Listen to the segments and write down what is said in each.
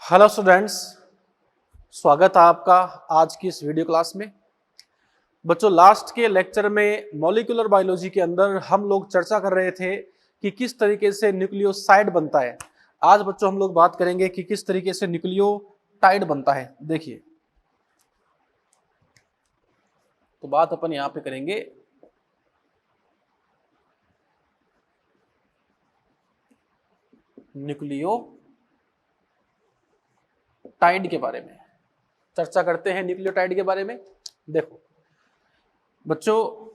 Hello students, स्वागत है आपका आज की इस वीडियो क्लास में। बच्चों, लास्ट के लेक्चर में मॉलिक्यूलर बायोलॉजी के अंदर हम लोग चर्चा कर रहे थे कि किस तरीके से न्यूक्लियोसाइड बनता है। आज बच्चों हम लोग बात करेंगे कि किस तरीके से न्यूक्लियोटाइड बनता है। देखिए, तो बात अपन यहां पे करेंगे न्यूक्लियोटाइड के बारे में। चर्चा करते हैं न्यूक्लियोटाइड के बारे में। देखो बच्चों,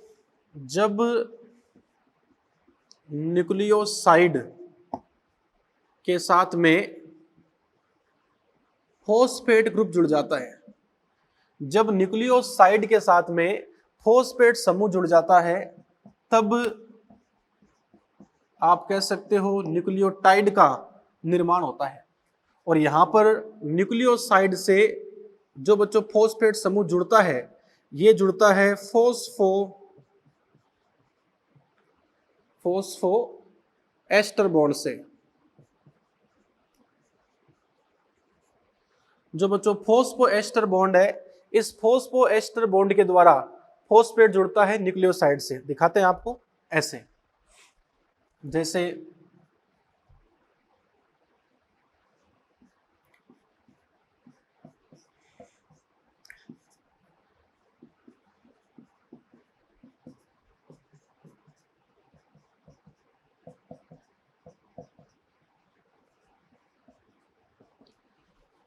जब न्यूक्लियोसाइड के साथ में फॉस्फेट ग्रुप जुड़ जाता है, जब न्यूक्लियोसाइड के साथ में फॉस्फेट समूह जुड़ जाता है, तब आप कह सकते हो न्यूक्लियोटाइड का निर्माण होता है। और यहां पर न्यूक्लियोसाइड से जो बच्चों फॉस्फेट समूह जुड़ता है, ये जुड़ता है फोस्फो एस्टर बॉन्ड से। जो बच्चों फोस्फो एस्टर बॉन्ड है, इस फोस्फो एस्टर बॉन्ड के द्वारा फॉस्फेट जुड़ता है न्यूक्लियोसाइड से। दिखाते हैं आपको ऐसे, जैसे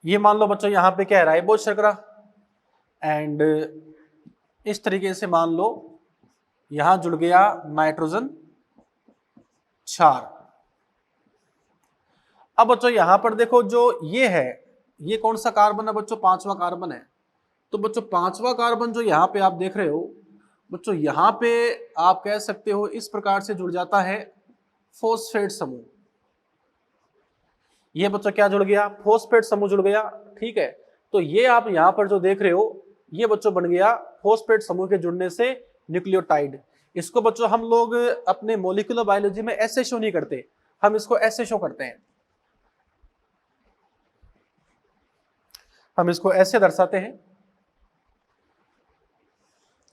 ये मान लो बच्चों, यहां पे क्या है, राइबोज शर्करा। एंड इस तरीके से मान लो यहां जुड़ गया नाइट्रोजन क्षार। अब बच्चों यहां पर देखो, जो ये है, ये कौन सा कार्बन है बच्चों? पांचवा कार्बन है। तो बच्चों पांचवा कार्बन जो यहां पे आप देख रहे हो बच्चों, यहां पे आप कह सकते हो इस प्रकार से जुड़ जाता है फॉस्फेट समूह। ये बच्चों क्या जुड़ गया? फॉस्फेट समूह जुड़ गया। ठीक है, तो ये आप यहां पर जो देख रहे हो, ये बच्चों बन गया फॉस्फेट समूह के जुड़ने से न्यूक्लियोटाइड। इसको बच्चों हम लोग अपने मॉलिक्यूलर बायोलॉजी में ऐसे शो नहीं करते, हम इसको ऐसे शो करते हैं। हम इसको ऐसे दर्शाते हैं,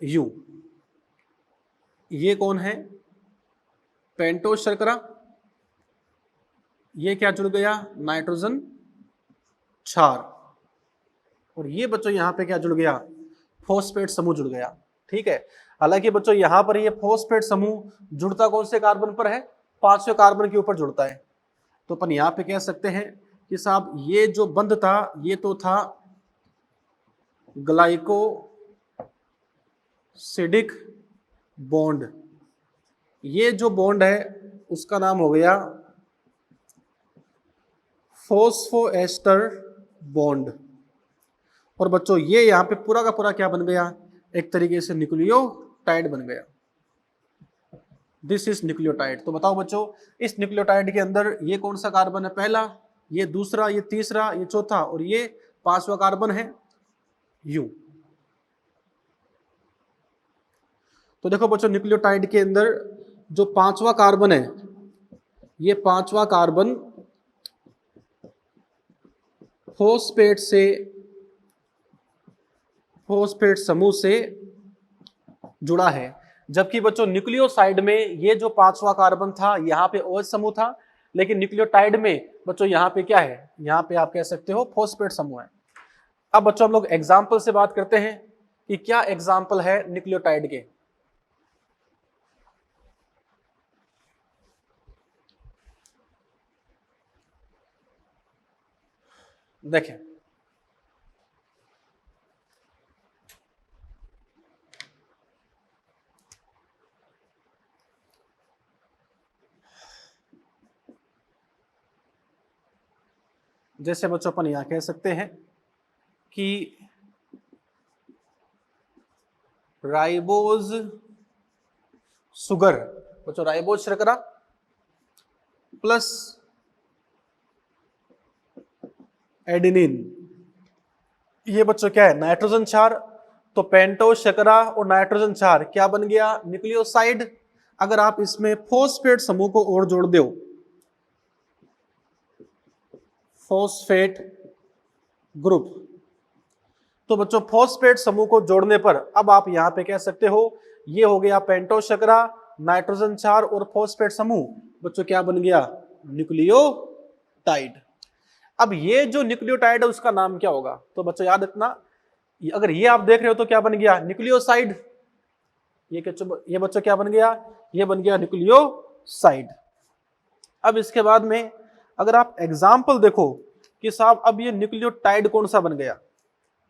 यू। ये कौन है? पेंटोस शर्करा। ये क्या जुड़ गया? नाइट्रोजन क्षार। और ये बच्चों यहां पे क्या जुड़ गया? फॉस्फेट समूह जुड़ गया। ठीक है, हालांकि बच्चों यहां पर ये फॉस्फेट समूह जुड़ता कौन से कार्बन पर है? पांचवें कार्बन के ऊपर जुड़ता है। तो अपन यहां पे कह सकते हैं कि साहब ये जो बंध था, ये तो था ग्लाइकोसिडिक बॉन्ड। ये जो बॉन्ड है उसका नाम हो गया फोस्फोएस्टर बॉन्ड। और बच्चों ये यहां पे पूरा का पूरा क्या बन गया? एक तरीके से न्यूक्लियोटाइड बन गया। This is nucleotide. तो बताओ बच्चों, इस न्यूक्लियोटाइड के अंदर ये कौन सा कार्बन है? पहला, ये दूसरा, ये तीसरा, ये चौथा, और ये पांचवा कार्बन है यू। तो देखो बच्चों, न्यूक्लियोटाइड के अंदर जो पांचवा कार्बन है, ये पांचवा कार्बन फॉस्फेट समूह से जुड़ा है। जबकि बच्चों न्यूक्लियोसाइड में ये जो पांचवा कार्बन था, यहां पे OH समूह था, लेकिन न्यूक्लियोटाइड में बच्चों यहां पे क्या है? यहां पे आप कह सकते हो फॉस्फेट समूह है। अब बच्चों हम लोग एग्जाम्पल से बात करते हैं कि क्या एग्जाम्पल है न्यूक्लियोटाइड के। देखें, जैसे बच्चों अपन यहां कह सकते हैं कि राइबोज सुगर, बच्चों राइबोज शर्करा प्लस एडेनिन, ये बच्चों क्या है? नाइट्रोजन क्षार। तो पेंटोस शर्करा और नाइट्रोजन क्षार क्या बन गया? न्यूक्लियोसाइड। अगर आप इसमें फॉस्फेट समूह को और जोड़ दो, फॉस्फेट ग्रुप। तो बच्चों फॉस्फेट समूह को जोड़ने पर अब आप यहां पे कह सकते हो ये हो गया पेंटोस शर्करा, नाइट्रोजन 4 और फॉस्फेट समूह, बच्चों क्या बन गया, न्यूक्लियोटाइड। अब ये जो न्यूक्लियोटाइड है उसका नाम क्या होगा, तो बच्चों याद रखना, अगर ये आप देख रहे हो तो क्या बन गया, न्यूक्लियोसाइड। ये बच्चों क्या बन गया, ये बन गया न्यूक्लियोसाइड। अब इसके बाद में अगर आप एग्जाम्पल देखो कि साहब अब ये न्यूक्लियोटाइड कौन सा बन गया,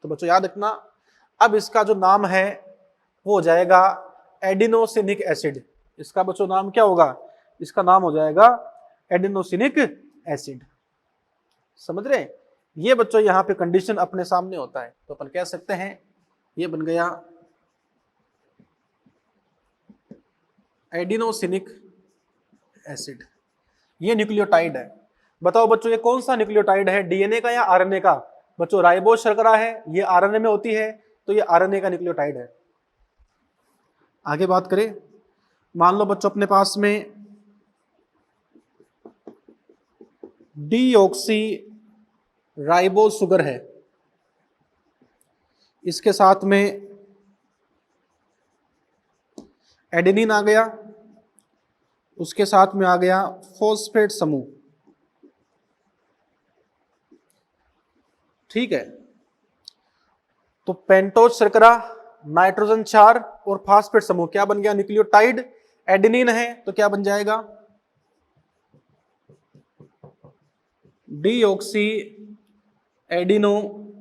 तो बच्चों याद रखना अब इसका जो नाम है वो हो जाएगा एडिनोसिनिक एसिड। इसका बच्चों नाम क्या होगा, इसका नाम हो जाएगा एडिनोसिनिक एसिड। समझ रहे हैं, ये बच्चों यहां पे कंडीशन अपने सामने होता है, तो अपन कह सकते हैं ये बन गया एडिनोसिनिक एसिड। ये न्यूक्लियोटाइड है। बताओ बच्चों ये कौन सा न्यूक्लियोटाइड है, डीएनए का या आरएनए का, बच्चों राइबोस शर्करा है, ये आरएनए में होती है, तो ये आरएनए का न्यूक्लियोटाइड है। आगे बात करें, मान लो बच्चों अपने पास में डीऑक्सी राइबोस शुगर है, इसके साथ में एडेनिन आ गया, उसके साथ में आ गया फॉस्फेट समूह। ठीक है, तो पेंटोस शर्करा, नाइट्रोजन 4 और फॉस्फेट समूह क्या बन गया, न्यूक्लियोटाइड। एडेनिन है तो क्या बन जाएगा, डीऑक्सी एडिनोसिनिक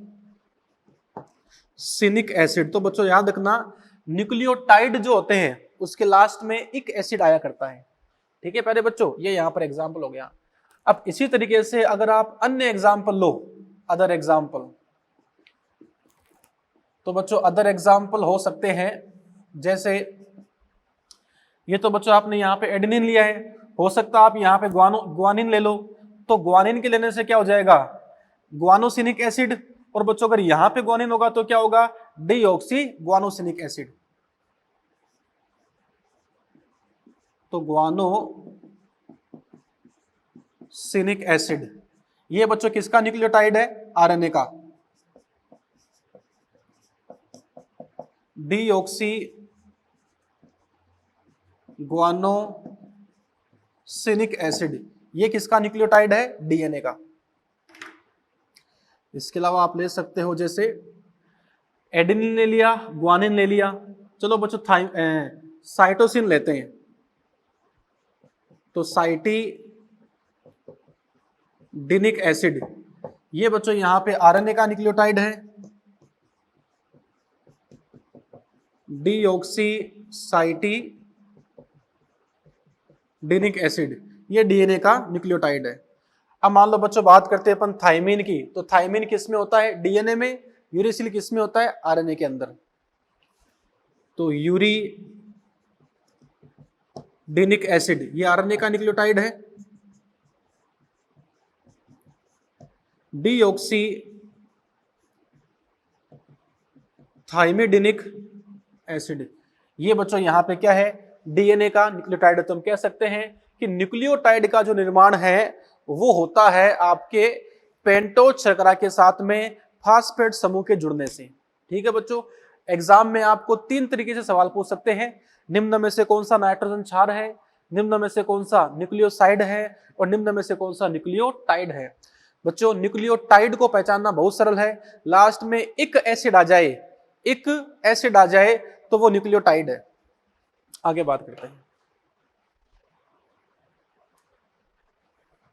एसिड। तो बच्चों याद रखना न्यूक्लियोटाइड जो होते हैं उसके लास्ट में एक एसिड आया करता है। ठीक है पहले बच्चों, ये यहां पर एग्जाम्पल हो गया। अब इसी तरीके से अगर आप अन्य एग्जाम्पल लो, अदर एग्जाम्पल, तो बच्चों अदर एग्जाम्पल हो सकते हैं जैसे ये, तो बच्चों आपने यहां पे एडेनिन लिया है, हो सकता है आप यहां पे ग्वानिन ले लो, तो ग्वानिन के लेने से क्या हो जाएगा, ग्वानोसिनिक एसिड। और बच्चों अगर यहां पे ग्वानिन होगा तो क्या होगा, डीऑक्सी ग्वानोसिनिक एसिड। तो ग्वानोसिनिक एसिड ये बच्चों किसका न्यूक्लियोटाइड है, आरएनए का। डीऑक्सी ग्वानोसिनिक एसिड ये किसका न्यूक्लियोटाइड है, डीएनए का। इसके अलावा आप ले सकते हो जैसे एडेनिन ले लिया, ग्वानिन ले लिया, चलो बच्चों साइटोसिन लेते हैं, तो साइटिडिनिक एसिड ये बच्चों यहां पे आरएनए का न्यूक्लियोटाइड है। डीऑक्सी साइटिडिनिक एसिड ये डीएनए का न्यूक्लियोटाइड है। अब मान लो बच्चों बात करते हैं अपन थाइमिन की, तो थाइमिन किस में होता है, डीएनए में। यूरिसिल किस में होता है, आरएनए के अंदर। तो यूरिडिनिक एसिड ये आरएनए का न्यूक्लियोटाइड है। डीऑक्सी थाइमिडिनिक एसिड ये बच्चों यहां पे क्या है, डीएनए का न्यूक्लियोटाइड है। तो हम कह सकते हैं कि न्यूक्लियोटाइड का जो निर्माण है वो होता है आपके पेंटोस शर्करा के साथ में फॉस्फेट समूह के जुड़ने से। ठीक है बच्चों, एग्जाम में आपको 3 तरीके से सवाल पूछ सकते हैं, निम्न में से कौन सा नाइट्रोजन क्षार है, निम्न में से कौन सा न्यूक्लियोसाइड है, और निम्न में से कौन सा न्यूक्लियोटाइड है। बच्चों न्यूक्लियोटाइड को पहचानना बहुत सरल है, लास्ट में एक एसिड आ जाए तो वो न्यूक्लियोटाइड है। आगे बात करते हैं।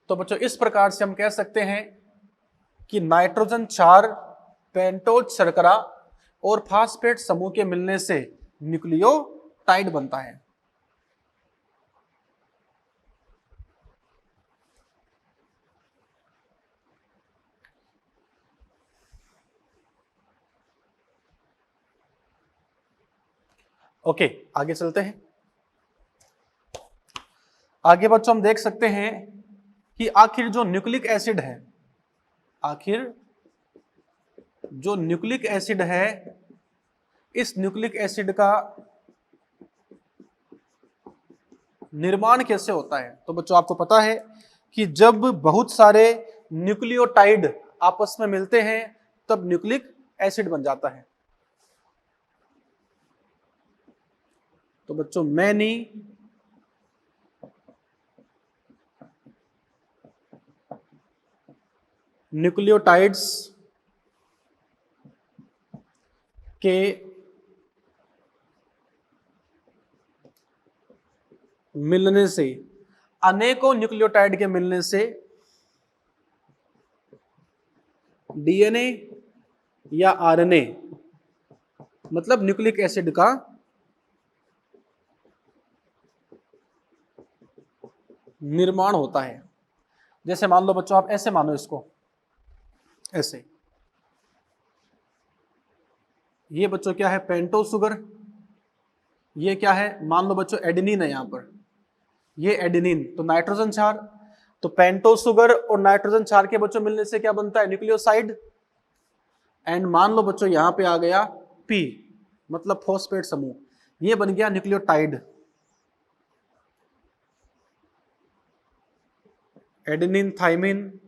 तो बच्चों इस प्रकार से हम कह सकते हैं कि नाइट्रोजन 4 पेंटोस शर्करा और फॉस्फेट समूह के मिलने से न्यूक्लियोटाइड बनता है। ओके आगे चलते हैं। आगे बच्चों हम देख सकते हैं कि आखिर जो न्यूक्लिक एसिड है, इस न्यूक्लिक एसिड का निर्माण कैसे होता है। तो बच्चों आपको पता है कि जब बहुत सारे न्यूक्लियोटाइड आपस में मिलते हैं तब न्यूक्लिक एसिड बन जाता है। तो बच्चों मैनी न्यूक्लियोटाइड्स के मिलने से, अनेकों न्यूक्लियोटाइड के मिलने से डीएनए या आरएनए मतलब न्यूक्लिक एसिड का निर्माण होता है। जैसे मान लो बच्चों, आप ऐसे मानो इसको, ऐसे, ये बच्चों क्या है, पेंटो शुगर, ये क्या है, मान लो बच्चों एडेनिन है, यहां पर ये एडेनिन, तो नाइट्रोजन क्षार, तो पेंटो शुगर और नाइट्रोजन क्षार के बच्चों मिलने से क्या बनता है, न्यूक्लियोसाइड। एंड मान लो बच्चों यहां पे आ गया पी मतलब फॉस्फेट समूह, ये बन गया न्यूक्लियोटाइड। एडेनिन थाइमिन,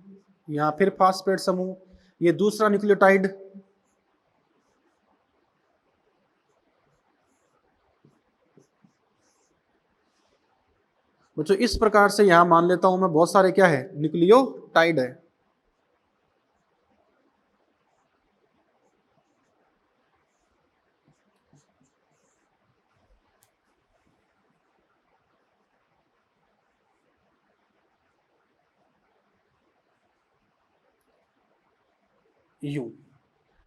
यहां फिर फॉस्फेट समूह, ये दूसरा न्यूक्लियोटाइड। बच्चों इस प्रकार से यहां मान लेता हूं मैं बहुत सारे क्या है, न्यूक्लियोटाइड है। यू,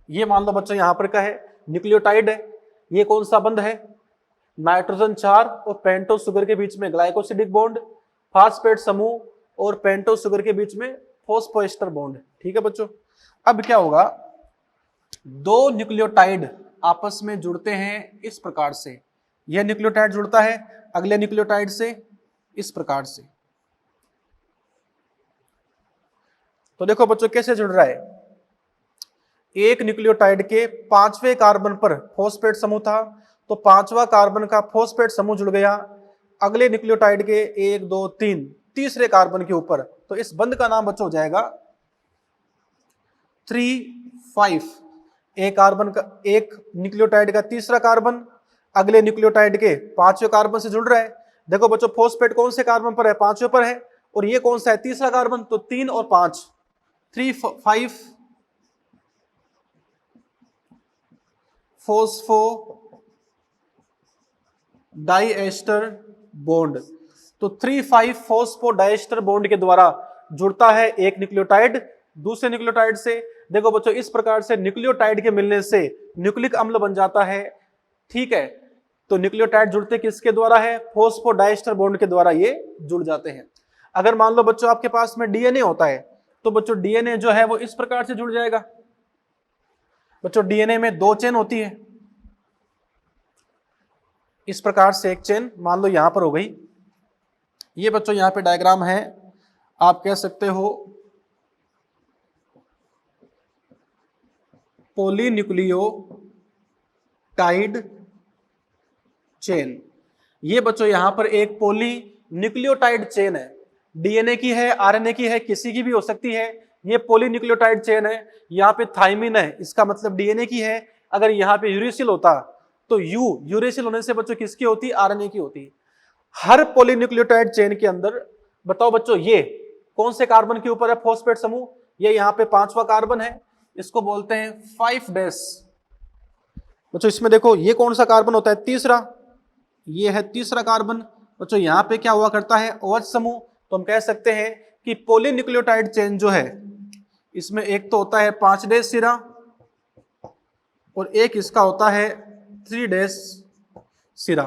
ये मान लो बच्चों यहां पर क्या है, न्यूक्लियोटाइड है। ये कौन सा बंध है, नाइट्रोजन क्षार और पेंटो शुगर के बीच में ग्लाइकोसिडिक बॉन्ड, फॉस्फेट समूह और पेंटो शुगर के बीच में फॉस्फोएस्टर बॉन्ड। ठीक है बच्चों, अब क्या होगा, दो न्यूक्लियोटाइड आपस में जुड़ते हैं इस प्रकार से, यह न्यूक्लियोटाइड जुड़ता है अगले न्यूक्लियोटाइड से इस प्रकार से। तो देखो बच्चों कैसे जुड़ रहा है, एक न्यूक्लियोटाइड के पांचवें कार्बन पर फॉस्फेट समूह था, तो पांचवा कार्बन का फॉस्फेट समूह जुड़ गया अगले न्यूक्लियोटाइड के 1 2 3 तीसरे कार्बन के ऊपर, तो इस बंध का नाम बच्चों हो जाएगा 3,5। एक कार्बन का, एक न्यूक्लियोटाइड का तीसरा कार्बन अगले न्यूक्लियोटाइड के पांचवें कार्बन से जुड़ रहा है। देखो बच्चों फॉस्फेट कौन से कार्बन पर है, पांचवें पर है, और ये कौन सा है, तीसरा कार्बन, तो 3 और 5, 3 5 फॉस्फो डाइएस्टर बॉन्ड। तो 3,5 फॉस्फो डाइएस्टर बॉन्ड के द्वारा जुड़ता है एक न्यूक्लियोटाइड दूसरे न्यूक्लियोटाइड से। देखो बच्चों इस प्रकार से न्यूक्लियोटाइड के मिलने से न्यूक्लिक अम्ल बन जाता है। ठीक है, तो न्यूक्लियोटाइड जुड़ते किसके द्वारा है, फॉस्फो डाइएस्टर बॉन्ड के द्वारा ये जुड़ जाते हैं। अगर मान लो बच्चों आपके पास में डीएनए होता है, तो बच्चों डीएनए जो है वो इस प्रकार से जुड़ जाएगा। बच्चों डीएनए में 2 चेन होती है, इस प्रकार से एक चेन मान लो यहां पर हो गई। ये बच्चों यहां पे डायग्राम है, आप कह सकते हो पॉलीन्यूक्लियोटाइड चेन। ये बच्चों यहां पर एक पॉलीन्यूक्लियोटाइड चेन है, डीएनए की है, आरएनए की है, किसी की भी हो सकती है। ये पॉलीन्यूक्लियोटाइड चेन है, यहाँ पे थाइमिन है, इसका मतलब डीएनए की है। अगर यहाँ पे यूरेसिल होता तो यूरेसिल होने से बच्चों किसकी होती, आरएनए की होती। हर पॉलीन्यूक्लियोटाइड चेन के अंदर बताओ बच्चों ये कौन से कार्बन के ऊपर है फॉस्फेट समूह, ये यहाँ पे 5वां कार्बन है, इसको बोलते हैं 5' बच्चों। इसमें देखो ये कौन सा कार्बन होता है, तीसरा, ये है तीसरा कार्बन। बच्चों यहाँ पे क्या हुआ करता है, OH समूह। तो हम कह सकते हैं कि पॉलीन्यूक्लियोटाइड चेन जो है इसमें एक तो होता है 5' सिरा और एक इसका होता है 3' सिरा।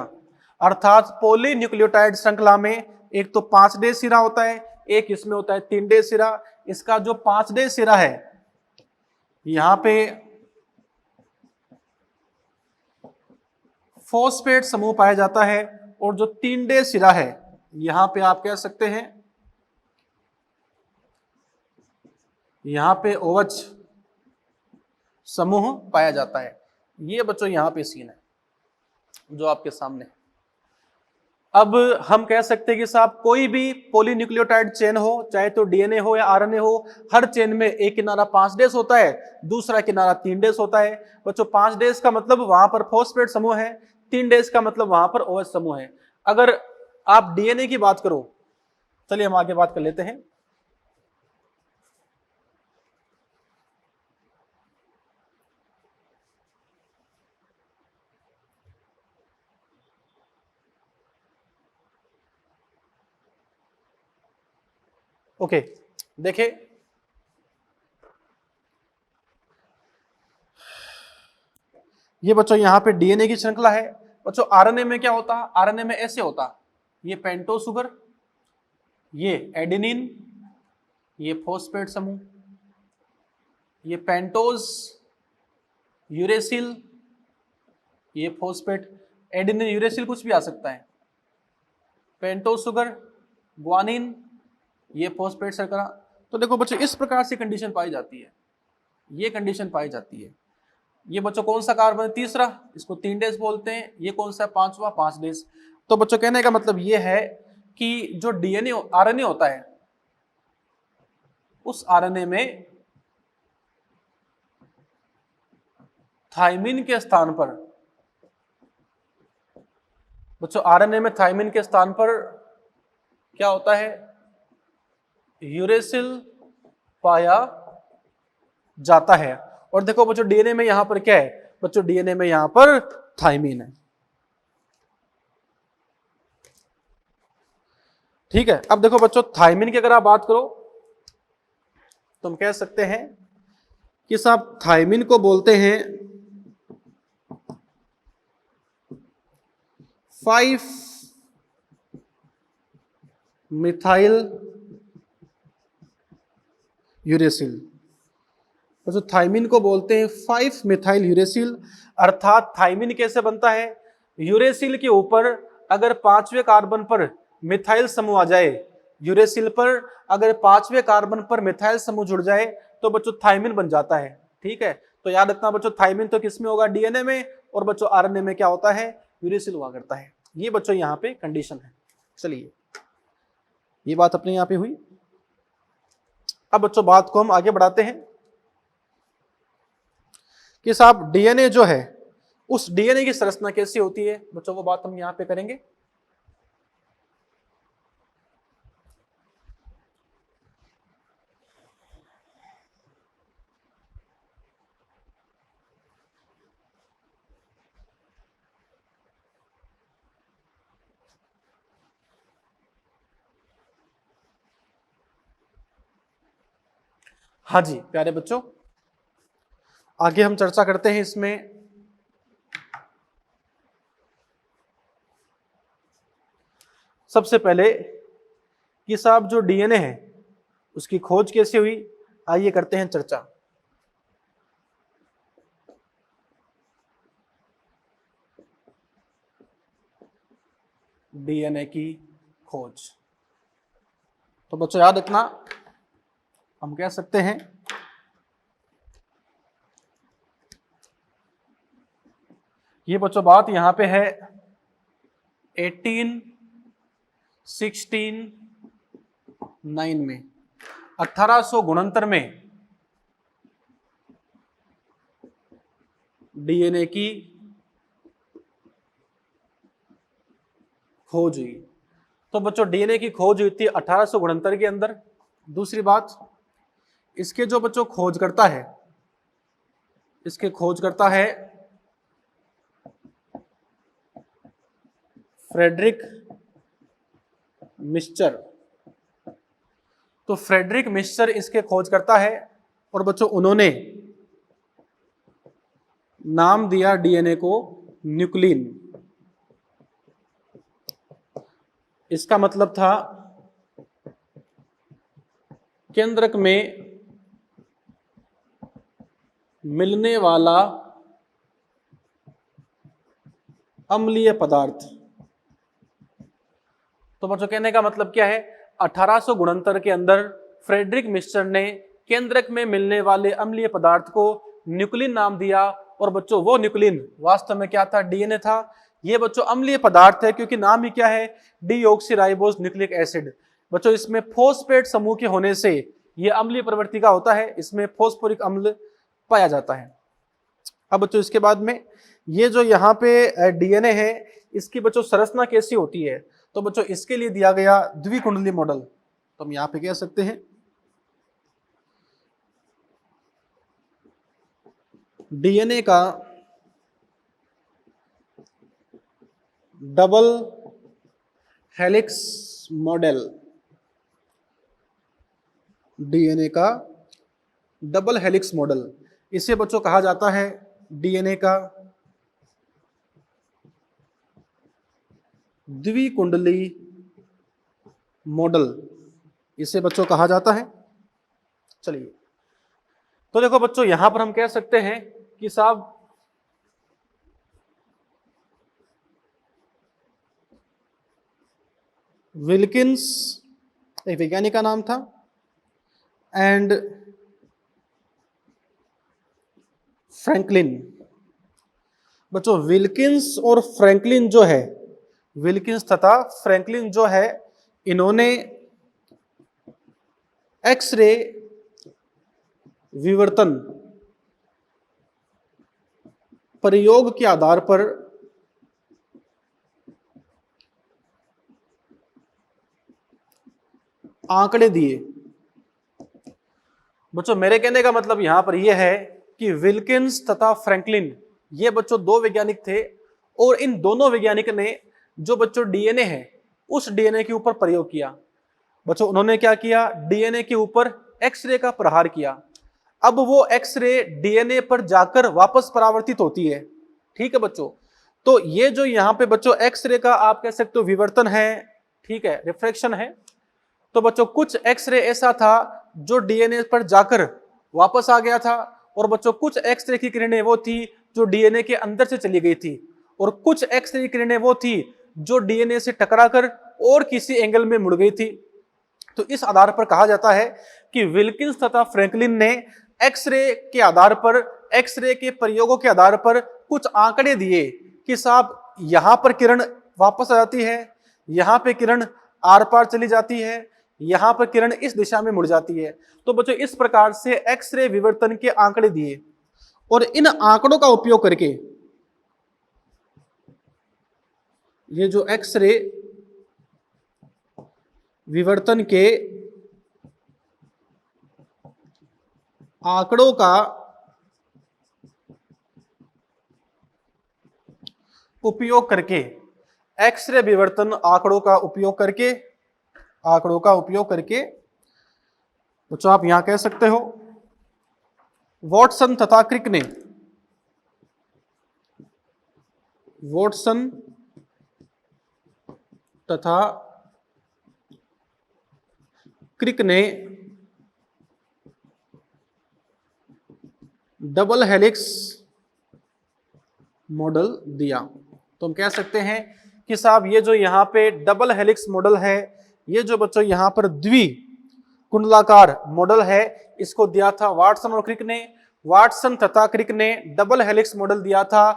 अर्थात पॉलीन्यूक्लियोटाइड श्रृंखला में एक तो 5' सिरा होता है, एक इसमें होता है 3' सिरा। इसका जो 5' सिरा है यहां पे फॉस्फेट समूह पाया जाता है, और जो 3' सिरा है यहां पे आप कह सकते हैं यहां पे OH समूह पाया जाता है। ये बच्चों यहां पे सीन है जो आपके सामने। अब हम कह सकते हैं कि साहब कोई भी पॉलीन्यूक्लियोटाइड चेन हो, चाहे तो डीएनए हो या आरएनए हो, हर चेन में एक किनारा 5 डेज होता है, दूसरा किनारा 3 डेज होता है। बच्चों 5 डेज का मतलब वहां पर फॉस्फेट समूह है, 3 डेज का मतलब वहां पर ओएच समूह है। अगर आप डीएनए की बात करो, चलिए हम आगे बात कर लेते हैं। ओके, देखिए ये बच्चों यहां पे डीएनए की श्रृंखला है। बच्चों आरएनए में क्या होता है? आरएनए में ऐसे होता, ये पेंटोज शुगर, ये एडेनिन, ये फॉस्फेट समूह, ये पेंटोज, यूरेसिल, ये फॉस्फेट, एडेनिन यूरेसिल कुछ भी आ सकता है, पेंटोज शुगर, ग्वानिन, ये फॉस्फेट शर्करा। तो देखो बच्चों इस प्रकार से कंडीशन पाई जाती है, ये कंडीशन पाई जाती है। ये बच्चों कौन सा कार्बन है? तीसरा, इसको 3 डेज बोलते हैं। ये कौन सा है? 5वां, 5 डेज। तो बच्चों कहने का मतलब ये है कि जो डीएनए आरएनए होता है, उस आरएनए में थायमिन के स्थान पर, बच्चों आरएनए में थायमिन के स्थान पर क्या होता है? यूरेसिल पाया जाता है। और देखो बच्चों डीएनए में यहां पर क्या है? बच्चों डीएनए में यहां पर थायमिन है। ठीक है, अब देखो बच्चों थायमिन की अगर आप बात करो तो हम कह सकते हैं कि साहब थायमिन को बोलते हैं 5-मिथाइल यूरेसिल। तो थायमिन को बोलते हैं 5-मिथाइल यूरेसिल। अर्थात थायमिन कैसे बनता है? यूरेसिल के ऊपर अगर 5वें कार्बन पर मिथाइल समूह आ जाए, यूरेसिल पर अगर 5वें कार्बन पर मिथाइल समूह जुड़ जाए तो बच्चों थायमिन बन जाता है। ठीक है, तो याद रखना बच्चों थायमिन तो किस में होगा? डीएनए में। और बच्चों आरएनए में क्या होता है? यूरेसिल हुआ करता है। ये बच्चों यहाँ पे कंडीशन है। चलिए ये बात अपने यहाँ पे हुई। अब बच्चों बात को हम आगे बढ़ाते हैं कि साहब डीएनए जो है, उस डीएनए की संरचना कैसी होती है बच्चों, वो बात हम यहां पे करेंगे। हाँ जी प्यारे बच्चों, आगे हम चर्चा करते हैं इसमें। सबसे पहले कि साहब जो डीएनए है उसकी खोज कैसे हुई, आइए करते हैं चर्चा। डीएनए की खोज, तो बच्चों याद रखना हम कह सकते हैं ये बच्चों बात यहां पे है 1869 में, 1869 में डीएनए की खोज हुई। तो बच्चों डीएनए की खोज हुई थी 1869 के अंदर। दूसरी बात, इसके जो बच्चों खोज करता है, इसके खोज करता है फ्रेडरिक मिस्चर। तो फ्रेडरिक मिस्चर इसके खोज करता है और बच्चों उन्होंने नाम दिया डीएनए को न्यूक्लिन। इसका मतलब था केंद्रक में मिलने वाला अम्लीय पदार्थ। तो बच्चों कहने का मतलब क्या है? 1869 के अंदर फ्रेडरिक मिस्चर ने केंद्रक में मिलने वाले अम्लीय पदार्थ को न्यूक्लिन नाम दिया। और बच्चों वो न्यूक्लिन वास्तव में क्या था? डीएनए था। ये बच्चों अम्लीय पदार्थ है क्योंकि नाम ही क्या है, डीऑक्सीराइबोस न्यूक्लिक एसिड। बच्चों इसमें फॉस्फेट समूह के होने से ये अम्लीय प्रवृत्ति का होता है, इसमें फॉस्फोरिक अम्ल पाया जाता है। अब बच्चों इसके बाद में ये जो यहाँ पे डीएनए है इसकी बच्चों संरचना कैसी होती है, तो बच्चों इसके लिए दिया गया द्विकुंडली मॉडल, तो हम यहाँ पे कह सकते हैं डीएनए का डबल हेलिक्स मॉडल, डीएनए का डबल हेलिक्स मॉडल, इसे बच्चों कहा जाता है डीएनए का द्विकुंडली मॉडल, इसे बच्चों कहा जाता है। चलिए तो देखो बच्चों यहां पर हम कह सकते हैं कि साहब विल्किंस एक वैज्ञानिक का नाम था एंड फ्रैंकलिन। बच्चों विल्किंस और फ्रैंकलिन जो है, विल्किंस तथा फ्रैंकलिन जो है, इन्होंने एक्सरे विवर्तन प्रयोग के आधार पर आंकड़े दिए। बच्चों मेरे कहने का मतलब यहां पर यह है कि विल्किंस तथा फ्रैंकलिन ये बच्चों दो वैज्ञानिक थे और इन दोनों वैज्ञानिक ने जो बच्चों डीएनए है उस डीएनए के ऊपर प्रयोग किया। बच्चों उन्होंने क्या किया, डीएनए के ऊपर एक्सरे का प्रहार किया। अब वो एक्सरे डीएनए पर जाकर वापस परावर्तित होती है। ठीक है बच्चों, तो ये जो यहाँ पे बच्चों एक्सरे का आप कह सकते हो विवर्तन है, ठीक है, रिफ्रैक्शन है। तो बच्चों कुछ एक्सरे ऐसा था जो डीएनए पर जाकर वापस आ गया था और बच्चों कुछ एक्सरे की किरणें वो थी जो डीएनए के अंदर से चली गई थी और कुछ एक्सरे की किरणें वो थी जो डीएनए से टकराकर और किसी एंगल में मुड़ गई थी। तो इस आधार पर कहा जाता है कि विल्किंस तथा फ्रैंकलिन ने एक्सरे के आधार पर, एक्सरे के प्रयोगों के आधार पर कुछ आंकड़े दिए कि साहब यहां पर किरण वापस आ जाती है, यहां पे किरण आर पार चली जाती है, यहां पर किरण इस दिशा में मुड़ जाती है। तो बच्चों इस प्रकार से एक्सरे विवर्तन के आंकड़े दिए और इन आंकड़ों का उपयोग करके ये जो एक्सरे विवर्तन के आंकड़ों का उपयोग करके, एक्सरे विवर्तन आंकड़ों का उपयोग करके, बच्चों आप यहां कह सकते हो वॉटसन तथा क्रिक ने, वॉटसन तथा क्रिक ने डबल हेलिक्स मॉडल दिया। तो हम कह सकते हैं कि साहब ये जो यहाँ पे डबल हेलिक्स मॉडल है, ये जो बच्चों यहाँ पर द्विकुंडलाकार मॉडल है, इसको दिया था वाटसन और क्रिक ने। वाटसन तथा क्रिक ने डबल हेलिक्स मॉडल दिया था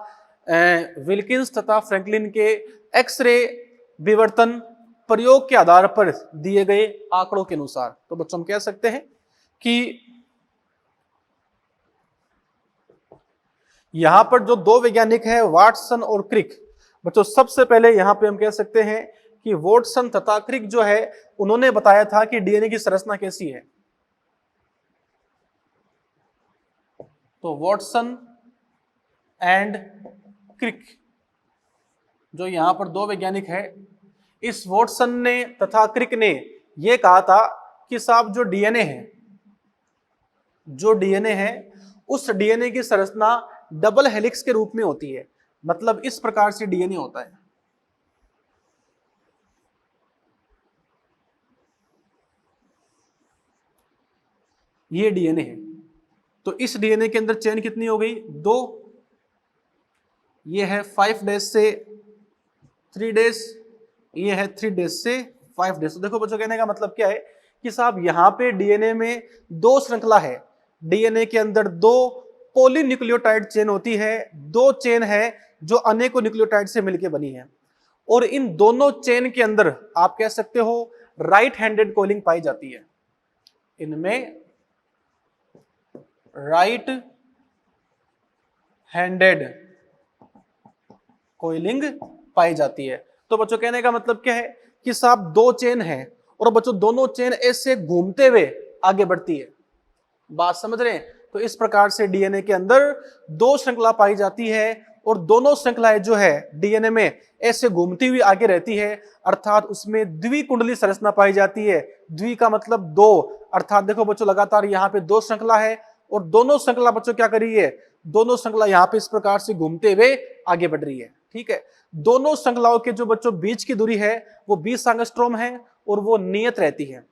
विल्किंस तथा फ्रैंकलिन के एक्सरे विवर्तन प्रयोग के आधार पर दिए गए आंकड़ों के अनुसार। तो बच्चों हम कह सकते हैं कि यहां पर जो दो वैज्ञानिक हैं वाटसन और क्रिक, बच्चों सबसे पहले यहां पे हम कह सकते हैं कि वाटसन तथा क्रिक जो है उन्होंने बताया था कि डीएनए की संरचना कैसी है। तो वाटसन एंड क्रिक जो यहां पर दो वैज्ञानिक हैं, इस वाटसन ने तथा क्रिक ने यह कहा था कि साहब जो डीएनए है उस डीएनए की संरचना डबल हेलिक्स के रूप में होती है। मतलब इस प्रकार से डीएनए होता है। ये डीएनए है, तो इस डीएनए के अंदर चेन कितनी हो गई, 2। ये है 5 डेज से 3 डेज, ये है 3 डेज से 5 डेज। तो देखो बच्चों कहने का मतलब क्या है कि साहब यहां पे डीएनए में 2 श्रृंखला है। डीएनए के अंदर 2 पॉलीन्यूक्लियोटाइड चेन होती है, 2 चेन है जो अनेकों न्यूक्लियोटाइड से मिलकर बनी है। और इन दोनों चेन के अंदर आप कह सकते हो राइट हैंडेड कॉइलिंग पाई जाती है। इनमें राइट हैंडेड कॉइलिंग पाई जाती है। तो बच्चों कहने का मतलब क्या है कि साहब दो चेन है और बच्चों दोनों चेन ऐसे घूमते हुए आगे बढ़ती है। बात समझ रहे हैं? तो इस प्रकार से डीएनए के अंदर दो श्रृंखला पाई जाती है और दोनों श्रृंखलाएं जो है डीएनए में ऐसे घूमती हुई आगे रहती है, अर्थात उसमें द्विकुंडली संरचना पाई जाती है। द्वि का मतलब दो, अर्थात देखो बच्चों लगातार यहाँ पे दो श्रृंखला है और दोनों श्रृंखला बच्चों क्या कर रही है, दोनों श्रृंखला यहाँ पे इस प्रकार से घूमते हुए आगे बढ़ रही है। ठीक है, दोनों श्रृंखलाओं के जो बच्चों बीच की दूरी है वो 20 एंगस्ट्रॉम है और वो नियत रहती है।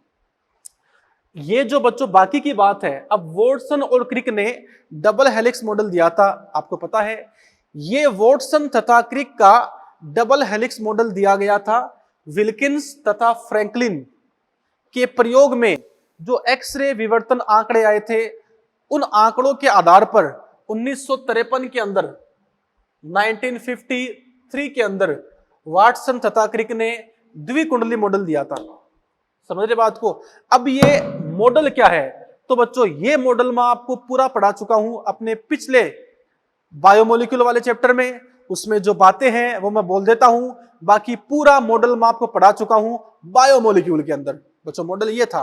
ये जो बच्चों बाकी की बात है, अब वॉटसन और क्रिक ने डबल हेलिक्स मॉडल दिया था, आपको पता है। ये वॉटसन तथा क्रिक का डबल हेलिक्स मॉडल दिया गया था विल्किंस तथा फ्रैंकलिन के प्रयोग में। जो एक्सरे विवर्तन आंकड़े आए थे, उन आंकड़ों के आधार पर 1953 के अंदर, 1953 के अंदर वाटसन तथा क्रिक ने द्विकुंडली मॉडल दिया था। समझ रहे बात को? अब ये मॉडल क्या है, तो बच्चों ये मॉडल मैं आपको पूरा पढ़ा चुका हूं अपने पिछले बायोमोलिक्यूल वाले चैप्टर में। उसमें जो बातें हैं वो मैं बोल देता हूं, बाकी पूरा मॉडल मैं आपको पढ़ा चुका हूं बायोमोलिक्यूल के अंदर। बच्चों मॉडल ये था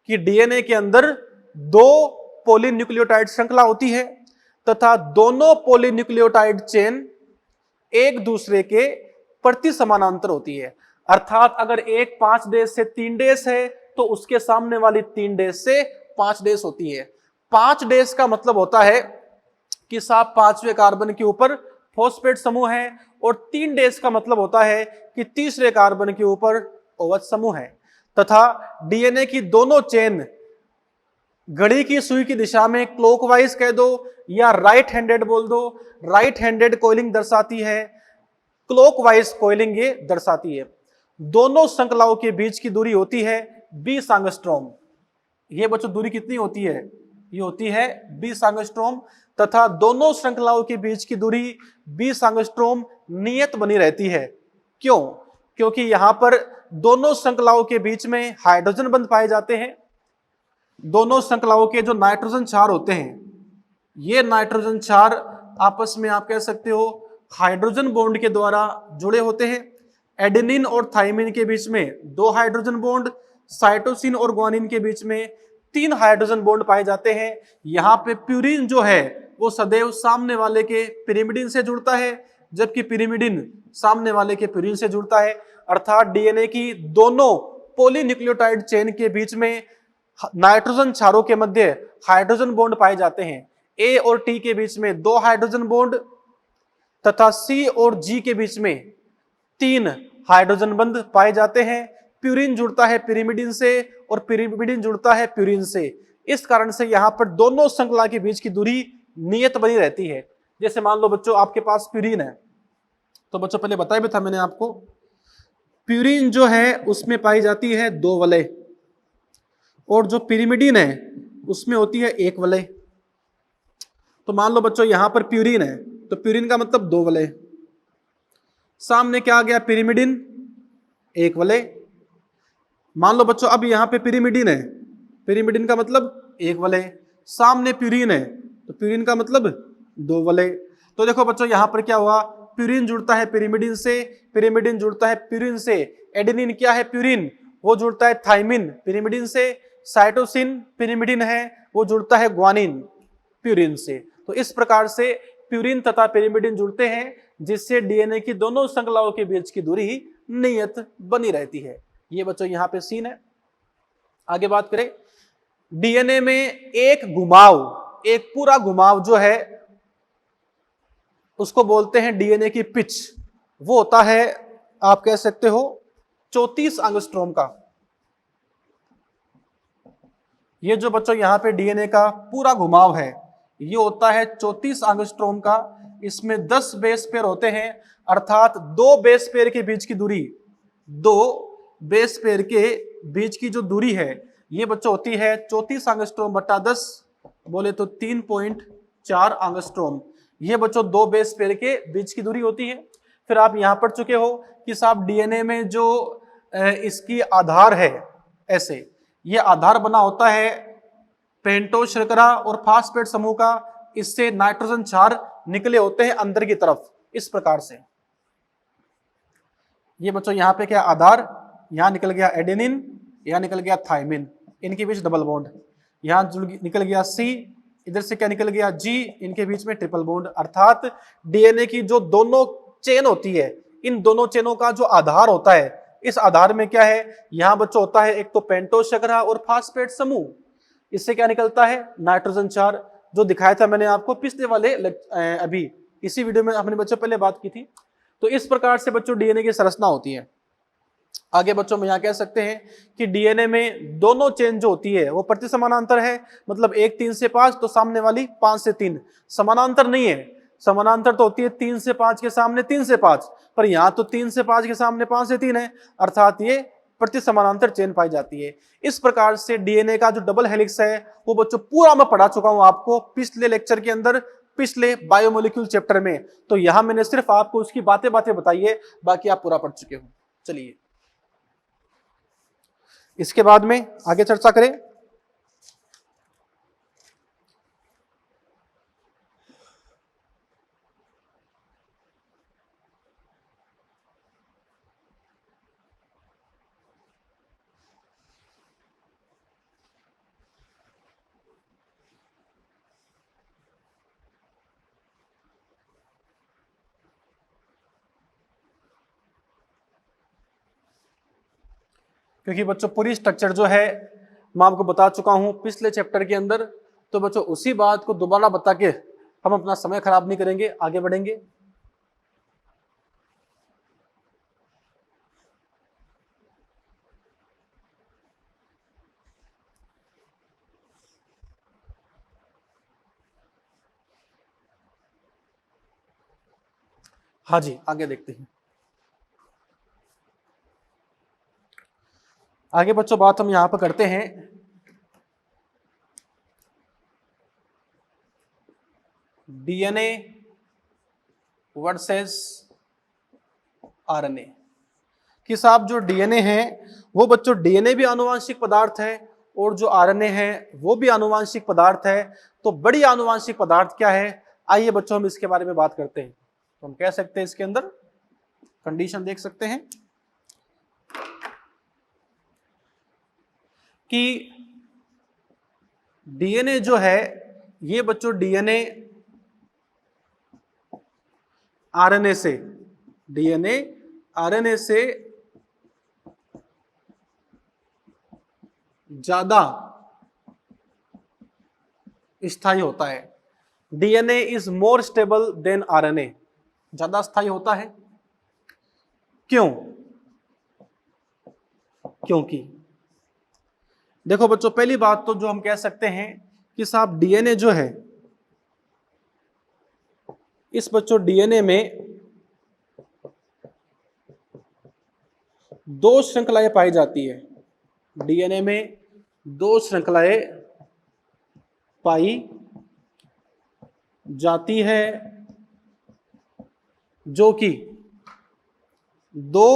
कि डीएनए के अंदर दो पॉलीन्यूक्लियोटाइड श्रृंखला होती है तथा दोनों पॉलीन्यूक्लियोटाइड चेन एक दूसरे के प्रति समानांतर होती है। अर्थात अगर एक 5 डेज से 3 डेज है तो उसके सामने वाली 3 डेज से 5 डेज होती है। 5 डेज का मतलब होता है कि साहब 5वें कार्बन के ऊपर फॉस्फेट समूह है और 3 डेज का मतलब होता है कि तीसरे कार्बन के ऊपर OH समूह है। तथा डीएनए की दोनों चेन घड़ी की सुई की दिशा में क्लॉकवाइज कह दो या राइट हैंडेड बोल दो, राइट हैंडेड कॉइलिंग दर्शाती है, क्लॉकवाइज कॉइलिंग ये दर्शाती है। दोनों श्रृंखलाओं के बीच की दूरी होती है 20 एंगस्ट्रॉम। ये बच्चों दूरी कितनी होती है, ये होती है 20 एंगस्ट्रॉम। तथा दोनों श्रृंखलाओं के बीच की दूरी 20 एंगस्ट्रॉम नियत बनी रहती है। क्यों? क्योंकि यहां पर दोनों श्रृंखलाओं के बीच में हाइड्रोजन बंध पाए जाते हैं। दोनों श्रृंखलाओं के जो नाइट्रोजन क्षार होते हैं, ये नाइट्रोजन क्षार आपस में आप कह सकते हो हाइड्रोजन बॉन्ड के द्वारा जुड़े होते हैं। एडेनिन और थाइमिन के बीच में 2 हाइड्रोजन बॉन्ड, साइटोसिन और ग्वानिन के बीच में 3 हाइड्रोजन बॉन्ड पाए जाते हैं। यहाँ पे प्यूरिन जो है वो सदैव सामने वाले के पिरिमिडिन से जुड़ता है, जबकि पिरिमिडिन सामने वाले के प्यूरिन से जुड़ता है। अर्थात डीएनए की दोनों पॉलीन्यूक्लियोटाइड चेन के बीच में नाइट्रोजन क्षारों के मध्य हाइड्रोजन बॉन्ड पाए जाते हैं। ए और टी के बीच में 2 हाइड्रोजन बॉन्ड तथा सी और जी के बीच में 3 हाइड्रोजन बंध पाए जाते हैं। प्यूरिन जुड़ता है पिरिमिडिन से और पिरिमिडिन जुड़ता है प्यूरिन से। इस कारण से यहाँ पर दोनों श्रृंखला के बीच की दूरी नियत बनी रहती है। जैसे मान लो बच्चों आपके पास प्यूरिन है, तो बच्चों पहले बताया भी था मैंने आपको, प्यूरिन जो है उसमें पाई जाती है 2 वलय और जो पिरिमिडिन है उसमें होती है 1 वलय। तो मान लो बच्चों यहां पर प्यूरिन है तो प्यूरिन का मतलब 2 वलय, सामने क्या आ गया पिरिमिडिन 1 वलय। मान लो बच्चों अब यहां पे पिरिमिडिन है, पिरिमिडिन का मतलब 1 वलय, सामने प्यूरिन है तो प्यूरिन का मतलब 2 वलय। तो देखो बच्चों यहां पर क्या हुआ, प्यूरिन जुड़ता है पिरिमिडिन से, पिरिमिडिन जुड़ता है प्यूरिन से। एडेनिन क्या है प्यूरिन, वो जुड़ता है थाइमिन पिरिमिडिन से। साइटोसिन पिरिमिडिन है, वो जुड़ता है ग्वानिन प्यूरिन से। तो इस प्रकार से प्यूरिन तथा पिरिमिडिन जुड़ते हैं, जिससे डीएनए की दोनों श्रृंखलाओं के बीच की दूरी नियत बनी रहती है। ये बच्चों यहां पे सीन है। आगे बात करें, डीएनए में एक घुमाव, एक पूरा घुमाव जो है उसको बोलते हैं डीएनए की पिच। वो होता है आप कह सकते हो 34 एंगस्ट्रॉम का। ये जो बच्चों यहां पे डीएनए का पूरा घुमाव है ये होता है 34 एंगस्ट्रॉम का। इसमें 10 बेस पेयर होते हैं, अर्थात 2 बेस पेयर के बीच की दूरी, 2 बेस पेयर के बीच की जो दूरी है ये बच्चों होती है 34 एंगस्ट्रॉम बटा 10, बोले तो 3.4 एंगस्ट्रॉम। ये बच्चों दो बेस पेयर के बीच की दूरी होती है। फिर आप यहां पढ़ चुके हो कि साहब डीएनए में जो इसकी आधार है, ऐसे ये आधार बना होता है पेंटोस शर्करा और फास्फेट समूह का, इससे नाइट्रोजन क्षार निकले होते हैं अंदर की तरफ इस प्रकार से। ये बच्चों यहाँ पे क्या आधार, यहां निकल गया एडेनिन, यहां निकल गया थायमिन, इनके बीच डबल बॉन्ड, यहां निकल गया सी, इधर से क्या निकल गया जी, इनके बीच में ट्रिपल बॉन्ड। अर्थात डीएनए की जो दोनों चेन होती है, इन दोनों चेनों का जो आधार होता है, इस आधार में क्या है, यहां बच्चों होता है एक तो पेंटोस शर्करा और फास्फेट समूह, इससे क्या निकलता है नाइट्रोजन क्षार, जो दिखाया था मैंने आपको पिछले वाले अभी इसी वीडियो में अपने बच्चों पहले बात की थी। तो इस प्रकार से बच्चों डीएनए की संरचना होती है। आगे बच्चों में यहां कह सकते हैं कि डीएनए में दोनों चेन जो होती है वो प्रति समानांतर है, मतलब एक 3 से 5 तो सामने वाली 5 से 3, समानांतर नहीं है। समानांतर तो होती है 3 से 5 के सामने 3 से 5, पर यहां तो 3 से 5 के सामने 5 से 3 है, अर्थात ये प्रति समानांतर चेन पाई जाती है। इस प्रकार से डीएनए का जो डबल हेलिक्स है वो बच्चों पूरा मैं पढ़ा चुका हूं आपको पिछले लेक्चर के अंदर, पिछले बायोमोलिक्यूल चैप्टर में। तो यहां मैंने सिर्फ आपको उसकी बातें बताई है, बाकी आप पूरा पढ़ चुके हो। चलिए इसके बाद में आगे चर्चा करें। क्योंकि बच्चों पूरी स्ट्रक्चर जो है मैं आपको बता चुका हूं पिछले चैप्टर के अंदर, तो बच्चों उसी बात को दोबारा बता के हम अपना समय खराब नहीं करेंगे, आगे बढ़ेंगे। हाँ जी आगे देखते हैं। आगे बच्चों बात हम यहां पर करते हैं डीएनए वर्सेस आरएनए कि साहब जो डीएनए है वो बच्चों डीएनए भी आनुवांशिक पदार्थ है और जो आरएनए है वो भी आनुवांशिक पदार्थ है। तो बड़ी आनुवांशिक पदार्थ क्या है, आइए बच्चों हम इसके बारे में बात करते हैं। तो हम कह सकते हैं इसके अंदर कंडीशन देख सकते हैं कि डीएनए जो है ये बच्चों डीएनए आरएनए से, डीएनए आरएनए से ज्यादा स्थायी होता है। DNA is more stable then RNA, ज्यादा स्थायी होता है। क्यों? क्योंकि देखो बच्चों पहली बात तो जो हम कह सकते हैं कि साहब डीएनए जो है, इस बच्चों डीएनए में दो श्रृंखलाएं पाई जाती है। डीएनए में दो श्रृंखलाएं पाई जाती है जो कि 2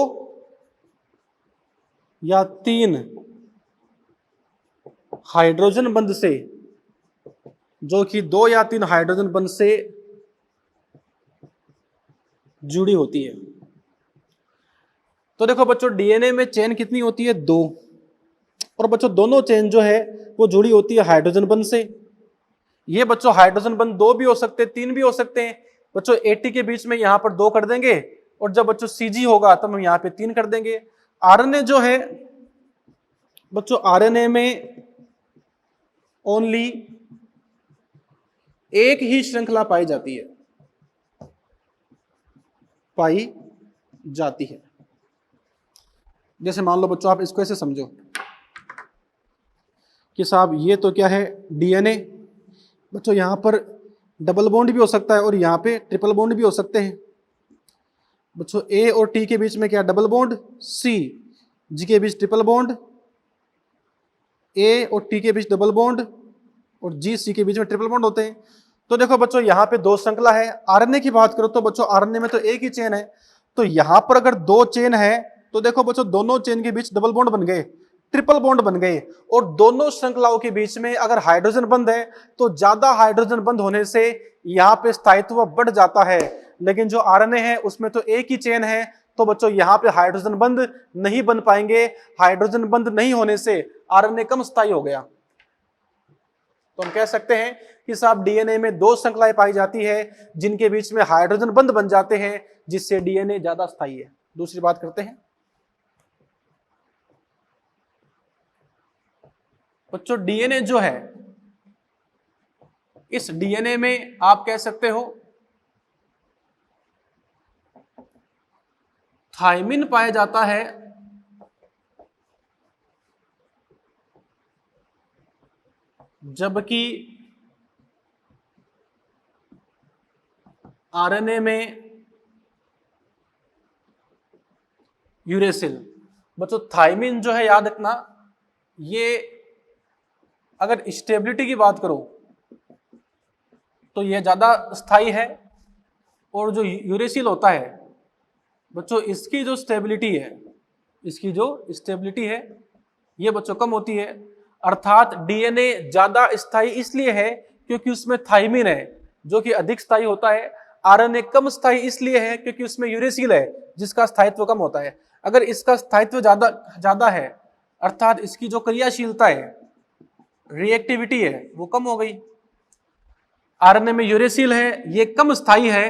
या 3 हाइड्रोजन बंध से, जो कि 2 या 3 हाइड्रोजन बंध से जुड़ी होती है। तो देखो बच्चों डीएनए में चेन कितनी होती है 2, और बच्चों दोनों चेन जो है वो जुड़ी होती है हाइड्रोजन बंध से। ये बच्चों हाइड्रोजन बंध 2 भी हो सकते हैं 3 भी हो सकते हैं। बच्चों एटी के बीच में यहां पर 2 कर देंगे और जब बच्चों सीजी होगा तब हम यहां पे 3 कर देंगे। आरएनए जो है बच्चों आरएनए में ओनली एक ही श्रृंखला पाई जाती है। जैसे मान लो बच्चों आप इसको ऐसे समझो कि साहब ये तो क्या है डीएनए, बच्चों यहां पर डबल बॉन्ड भी हो सकता है और यहां पे ट्रिपल बॉन्ड भी हो सकते हैं। बच्चों ए और टी के बीच में क्या डबल बॉन्ड, सी जी के बीच ट्रिपल बॉन्ड, ए और टी के बीच डबल बॉन्ड और जी सी के बीच में ट्रिपल बॉन्ड होते हैं। तो देखो बच्चों यहाँ पे दो श्रृंखला है। आरएनए की बात करो तो बच्चों आरएनए में तो एक ही चेन है, तो यहाँ पर अगर दो चेन है तो देखो बच्चों दोनों चेन के बीच डबल बॉन्ड बन गए, ट्रिपल बॉन्ड बन गए। और दोनों श्रृंखलाओं के बीच में अगर हाइड्रोजन बंद है तो ज्यादा हाइड्रोजन बंद होने से यहाँ पे स्थायित्व बढ़ जाता है। लेकिन जो आरएनए है उसमें तो एक ही चेन है, तो बच्चों यहाँ पे हाइड्रोजन बंद नहीं बन पाएंगे। हाइड्रोजन बंद नहीं होने से आरएनए कम स्थायी हो गया। तो हम कह सकते हैं कि साहब डीएनए में दो श्रृंखलाएं पाई जाती है जिनके बीच में हाइड्रोजन बंद बन जाते हैं, जिससे डीएनए ज्यादा स्थायी है। दूसरी बात करते हैं बच्चों, डीएनए जो है, इस डीएनए में आप कह सकते हो थायमिन पाया जाता है, जबकि आरएनए में यूरेसिल। बच्चों थायमिन जो है याद रखना, ये अगर स्टेबिलिटी की बात करो तो यह ज्यादा स्थायी है, और जो यूरेसिल होता है बच्चों इसकी जो स्टेबिलिटी है, ये बच्चों कम होती है। अर्थात डीएनए ज्यादा स्थायी इसलिए है क्योंकि उसमें थायमिन है जो कि अधिक स्थायी होता है। आरएनए कम स्थायी इसलिए है क्योंकि उसमें यूरेसिल है जिसका स्थायित्व कम होता है। अगर इसका स्थायित्व ज्यादा है अर्थात इसकी जो क्रियाशीलता है, रिएक्टिविटी है, वो कम हो गई। आरएनए में यूरेसिल है, ये कम स्थायी है,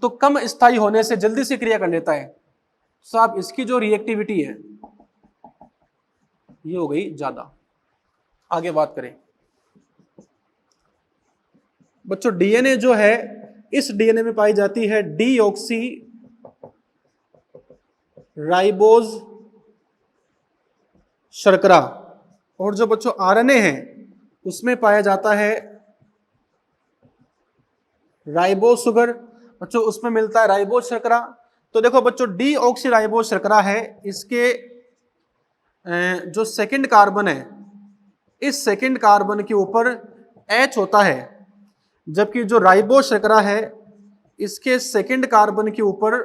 तो कम स्थायी होने से जल्दी से क्रिया कर लेता है। साहब इसकी जो रिएक्टिविटी है ये हो गई ज्यादा। आगे बात करें बच्चों, डीएनए जो है, इस डीएनए में पाई जाती है डीऑक्सी राइबोज शर्करा, और जो बच्चों आरएनए है उसमें पाया जाता है राइबोज शुगर। बच्चों उसमें मिलता है राइबोज शर्करा। तो देखो बच्चों डीऑक्सी राइबोज शर्करा है, इसके जो सेकंड कार्बन है, इस सेकंड कार्बन के ऊपर H होता है, जबकि जो राइबोज शर्करा है इसके सेकंड कार्बन के ऊपर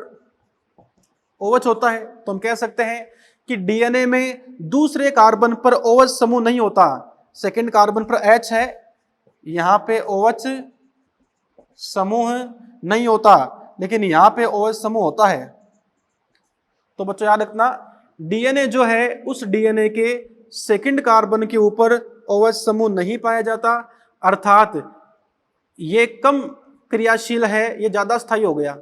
OH होता है। तो हम कह सकते हैं कि डीएनए में दूसरे कार्बन पर OH समूह नहीं होता। सेकंड कार्बन पर H है, यहां पे OH समूह नहीं होता, लेकिन यहां पे OH समूह होता है। तो बच्चों याद रखना, डीएनए जो है उस डीएनए के सेकंड कार्बन के ऊपर OH समूह नहीं पाया जाता, अर्थात ये कम क्रियाशील है, ये ज्यादा स्थायी हो गया।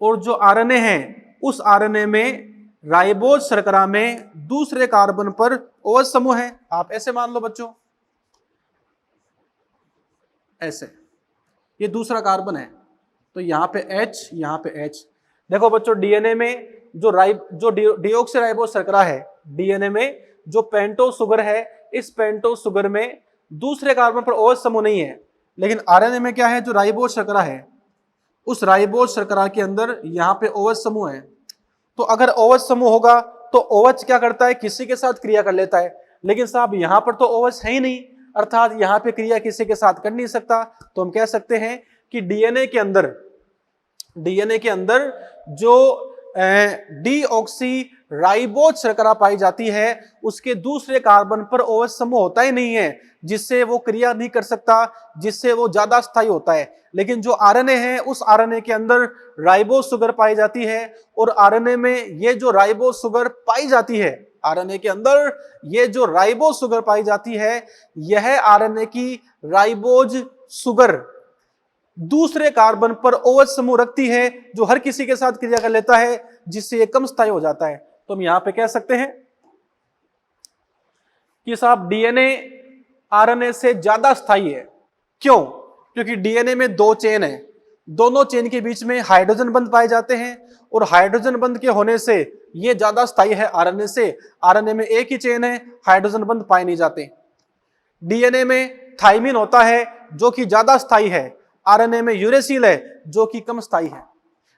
और जो आरएनए है उस आरएनए में राइबोज शर्करा में दूसरे कार्बन पर OH समूह है। आप ऐसे मान लो बच्चों, ऐसे ये दूसरा कार्बन है, तो यहां पे H, यहां पे H। देखो बच्चों डीएनए में जो डीऑक्सी राइबोज शर्करा है, डीएनए में जो पेंटोज शुगर है, इस पेंटोज शुगर में दूसरे कार्बन पर OH समूह नहीं है। लेकिन आरएनए में क्या है, जो राइबोज शर्करा है, उस राइबोज शर्करा के अंदर यहाँ पे OH समूह है। तो अगर OH समूह होगा तो OH क्या करता है, किसी के साथ क्रिया कर लेता है। लेकिन साहब यहाँ पर तो OH है ही नहीं, अर्थात यहाँ पे क्रिया किसी के साथ कर नहीं सकता। तो हम कह सकते हैं कि डीएनए के अंदर जो डीऑक्सी राइबोज शर्करा पाई जाती है उसके दूसरे कार्बन पर OH समूह होता ही नहीं है, जिससे वो क्रिया नहीं कर सकता, जिससे वो ज्यादा स्थायी होता है। लेकिन जो आरएनए है उस आरएनए के अंदर राइबोज शुगर पाई जाती है, और आरएनए में ये जो राइबोज शुगर पाई जाती है, आरएनए के अंदर ये जो राइबोज शुगर पाई जाती है, यह आरएनए की राइबोज शुगर दूसरे कार्बन पर OH समूह रखती है, जो हर किसी के साथ क्रिया कर लेता है, जिससे ये कम स्थायी हो जाता है। तो हम यहां पे कह सकते हैं कि साहब डीएनए आरएनए से ज्यादा स्थायी है। क्यों? क्योंकि डीएनए में दो चेन है, दोनों चेन के बीच में हाइड्रोजन बंध पाए जाते हैं, और हाइड्रोजन बंध के होने से ये ज्यादा स्थायी है आरएनए से। आरएनए में एक ही चेन है, हाइड्रोजन बंध पाए नहीं जाते। डीएनए में थाइमिन होता है जो कि ज्यादा स्थायी है, आरएनए में यूरेसिल है जो कि कम स्थायी है।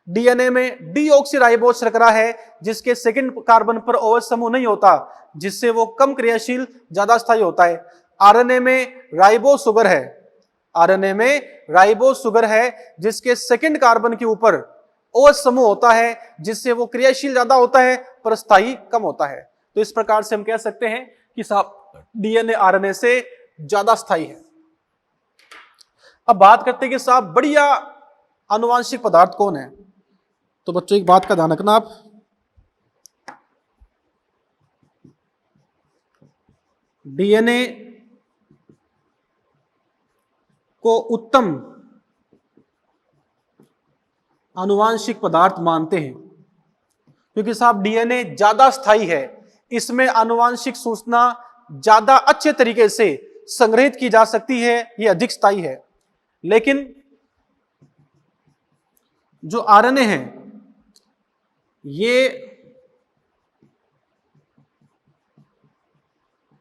डीएनए में डीऑक्सी राइबोज शर्करा है जिसके सेकंड कार्बन पर OH समूह नहीं होता, जिससे वो कम क्रियाशील ज्यादा स्थायी होता है। आरएनए में राइबोज शुगर है, आरएनए में राइबो शुगर है जिसके सेकंड कार्बन के ऊपर OH समूह होता है, जिससे वो क्रियाशील ज्यादा होता है पर स्थायी कम होता है। तो इस प्रकार से हम कह सकते हैं कि साहब डीएनए आरएनए से ज्यादा स्थायी है। अब बात करते हैं कि साहब बढ़िया आनुवांशिक पदार्थ कौन है। तो बच्चों एक बात का ध्यान रखना आप, डीएनए को उत्तम आनुवांशिक पदार्थ मानते हैं क्योंकि साहब डीएनए ज्यादा स्थायी है, इसमें आनुवांशिक सूचना ज्यादा अच्छे तरीके से संग्रहित की जा सकती है, ये अधिक स्थायी है। लेकिन जो आरएनए है ये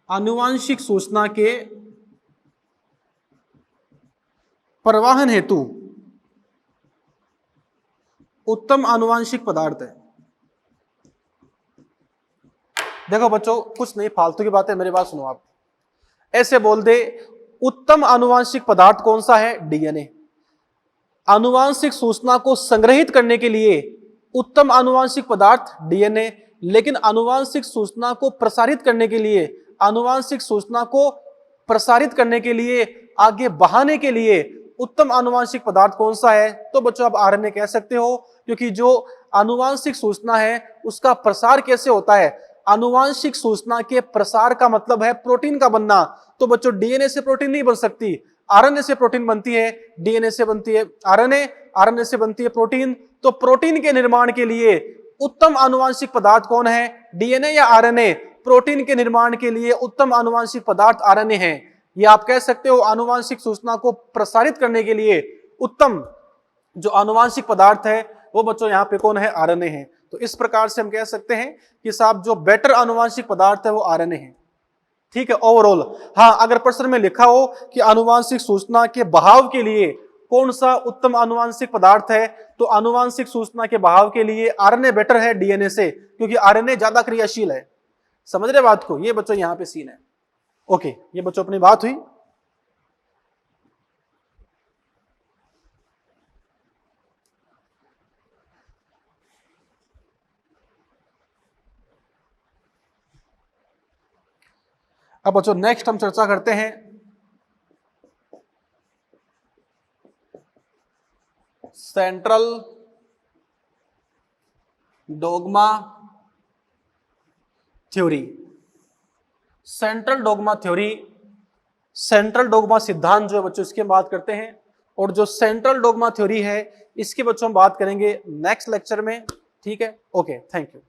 आनुवांशिक सूचना के परिवहन हेतु उत्तम आनुवांशिक पदार्थ है। देखो बच्चों कुछ नहीं फालतू की बातें, मेरी बात सुनो आप। ऐसे बोल दे उत्तम आनुवांशिक पदार्थ कौन सा है, डीएनए। आनुवांशिक सूचना को संग्रहित करने के लिए उत्तम आनुवांशिक पदार्थ डीएनए, लेकिन आनुवांशिक सूचना को प्रसारित करने के लिए, आनुवांशिक सूचना को प्रसारित करने के लिए, आगे बढ़ाने के लिए उत्तम आनुवांशिक पदार्थ कौन सा है। तो बच्चों आप आरएनए कह सकते हो, क्योंकि जो आनुवांशिक सूचना है उसका प्रसार कैसे होता है, आनुवांशिक सूचना के प्रसार का मतलब है प्रोटीन का बनना। तो बच्चों डीएनए से प्रोटीन नहीं बन सकती, आरएनए से प्रोटीन बनती है, डीएनए से बनती है आरएनए, आरएनए से बनती है प्रोटीन। तो प्रोटीन के निर्माण के लिए उत्तम आनुवांशिक पदार्थ कौन है, डीएनए या आरएनए। प्रोटीन के निर्माण के लिए उत्तम आनुवांशिक पदार्थ आरएनए है। ये आप कह सकते हो आनुवांशिक सूचना को प्रसारित करने के लिए उत्तम जो आनुवांशिक पदार्थ है वो बच्चों यहाँ पे कौन है, आरएनए है। तो इस प्रकार से हम कह सकते हैं कि साहब जो बेटर आनुवांशिक पदार्थ है वो आरएनए है। ठीक है ओवरऑल। हाँ अगर प्रश्न में लिखा हो कि आनुवांशिक सूचना के बहाव के लिए कौन सा उत्तम आनुवांशिक पदार्थ है, तो आनुवांशिक सूचना के बहाव के लिए आरएनए बेटर है डीएनए से, क्योंकि आरएनए ज्यादा क्रियाशील है। समझ रहे बात को, ये बच्चों यहां पे सीन है। ओके ये बच्चों अपनी बात हुई। अब बच्चों नेक्स्ट हम चर्चा करते हैं central dogma theory. Central dogma theory, central dogma सिद्धांत जो है बच्चों इसकी बात करते हैं। और जो सेंट्रल डोग्मा थ्योरी है इसकी बच्चों हम बात करेंगे नेक्स्ट लेक्चर में। ठीक है ओके थैंक यू।